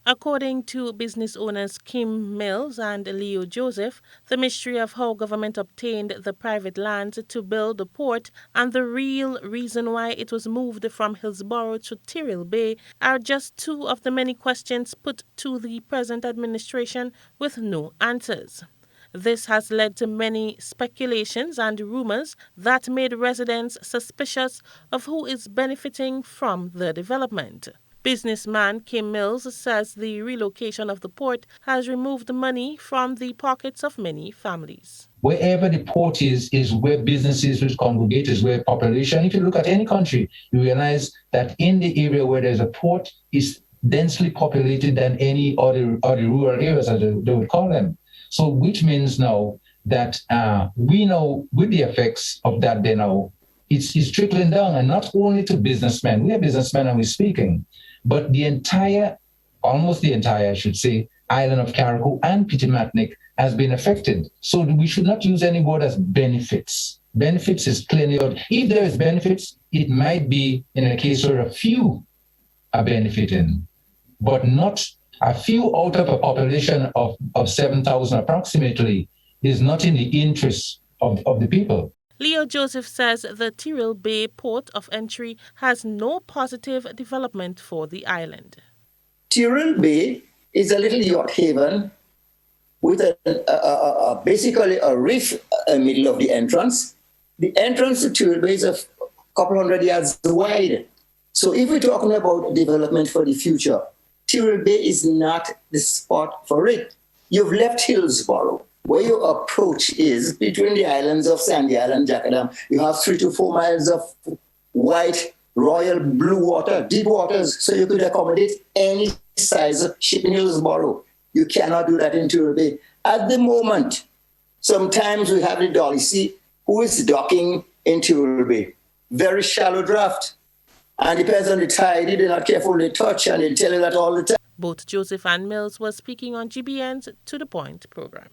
According to business owners Kim Mills and Leo Joseph, the mystery of how government obtained the private land to build the port and the real reason why it was moved from Hillsborough to Tyrell Bay are just two of the many questions put to the present administration with no answers. This has led to many speculations and rumors that made residents suspicious of who is benefiting from the development. Businessman Kim Mills says the relocation of the port has removed money from the pockets of many families. Wherever the port is where businesses will congregate, is where population. If you look at any country, you realize that in the area where there's a port is densely populated than any other rural areas, as they would call them. So which means now that we know with the effects of that, they know it's trickling down, and not only to businessmen. We are businessmen and we're speaking, but the entire, almost the entire, I should say, island of Carriacou and Pitimatnik has been affected. So we should not use any word as benefits. Benefits is clearly out. If there is benefits, it might be in a case where a few are benefiting, but not a few out of a population of 7,000 approximately is not in the interest of the people. Leo Joseph says the Tyrell Bay Port of Entry has no positive development for the island. Tyrell Bay is a little yacht haven with basically a reef in the middle of the entrance. The entrance to Tyrell Bay is a couple hundred yards wide. So if we're talking about development for the future, Tyrell Bay is not the spot for it. You've left Hillsborough. Where your approach is between the islands of Sandy Island, Jackadam, you have 3 to 4 miles of white, royal blue water, deep waters, so you could accommodate any size of ship in Hillsborough. You cannot do that in Tyrell Bay. At the moment, sometimes we have the Dolly Sea, who is docking in Tyrell Bay. Very shallow draft. And depends on the tide, if they're not careful, they touch, and they'll tell you that all the time. Both Joseph and Mills were speaking on GBN's To The Point program.